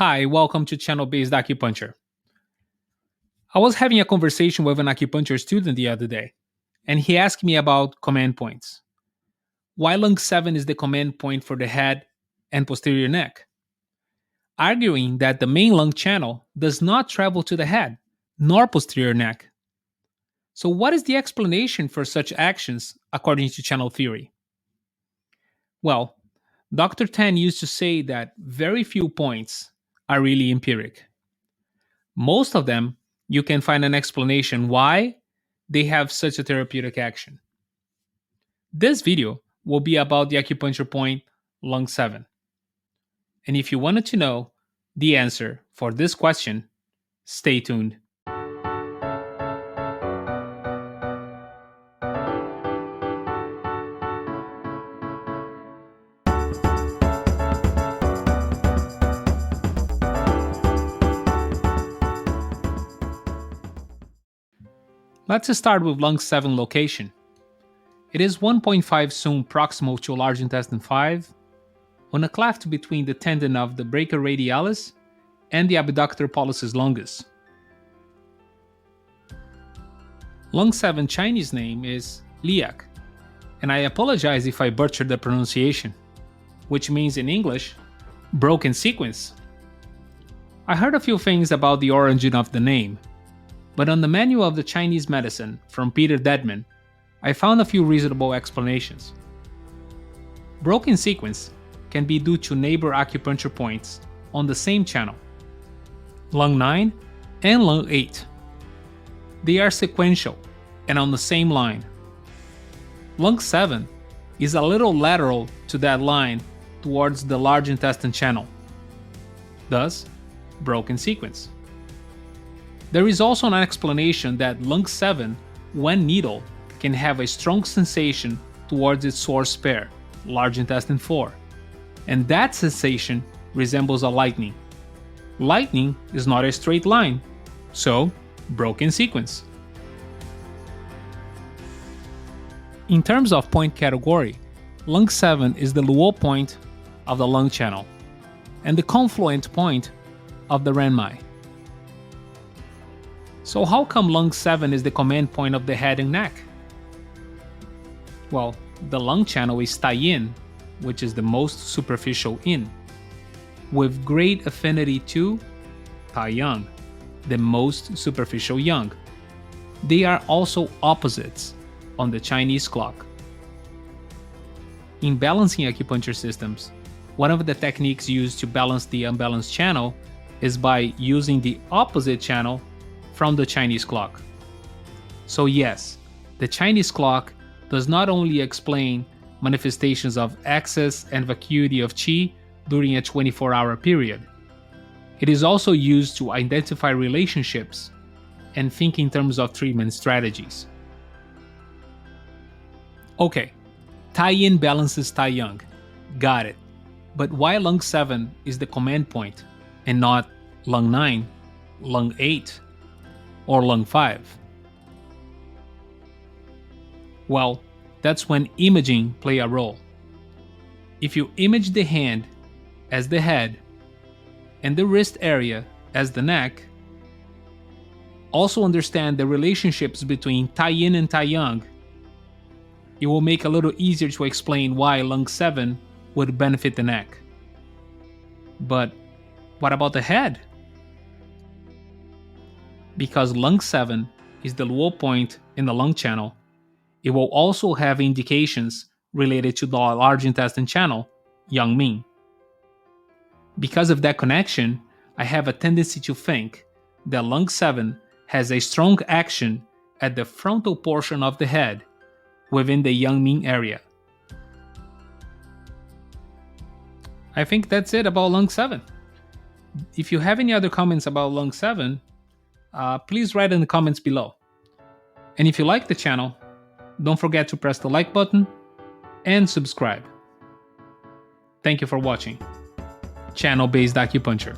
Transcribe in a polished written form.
Hi, welcome to channel-based acupuncture. I was having a conversation with an acupuncture student the other day, and he asked me about command points. Why lung 7 is the command point for the head and posterior neck, arguing that the main lung channel does not travel to the head nor posterior neck. So, what is the explanation for such actions according to channel theory? Well, Dr. Tan used to say that very few points are really empiric. Most of them, you can find an explanation why they have such a therapeutic action. This video will be about the acupuncture point lung 7. And if you wanted to know the answer for this question, stay tuned. Let's start with lung 7 location. It is 1.5 sum proximal to large intestine 5, on a cleft between the tendon of the brachyradialis and the abductor pollicis longus. Lung 7 Chinese name is Liak, and I apologize if I butchered the pronunciation, which means in English, broken sequence. I heard a few things about the origin of the name, but on the manual of the Chinese medicine from Peter Deadman, I found a few reasonable explanations. Broken sequence can be due to neighbor acupuncture points on the same channel, lung 9 and lung 8. They are sequential and on the same line. Lung 7 is a little lateral to that line towards the large intestine channel, thus, broken sequence. There is also an explanation that lung 7, when needle, can have a strong sensation towards its source pair, large intestine 4, and that sensation resembles a lightning. Lightning is not a straight line, so broken sequence. In terms of point category, lung 7 is the luo point of the lung channel and the confluent point of the renmai. So how come lung 7 is the command point of the head and neck? Well, the lung channel is Tai-yin, which is the most superficial yin, with great affinity to Tai-yang, the most superficial yang. They are also opposites on the Chinese clock. In balancing acupuncture systems, one of the techniques used to balance the unbalanced channel is by using the opposite channel from the Chinese clock. So yes, the Chinese clock does not only explain manifestations of excess and vacuity of qi during a 24-hour period, it is also used to identify relationships and think in terms of treatment strategies. Okay, Tai-yin balances Tai-yang, got it. But why lung 7 is the command point and not lung 9, lung 8, or lung 5? Well, that's when imaging play a role. If you image the hand as the head and the wrist area as the neck, also understand the relationships between Tai-yin and Tai-yang, it will make it a little easier to explain why lung 7 would benefit the neck. But what about the head? Because lung 7 is the luo point in the lung channel, it will also have indications related to the large intestine channel, yang ming. Because of that connection, I have a tendency to think that lung 7 has a strong action at the frontal portion of the head within the yang ming area. I think that's it about lung 7. If you have any other comments about lung 7, please write in the comments below. And if you like the channel, don't forget to press the like button and subscribe. Thank you for watching. Channel-based acupuncture.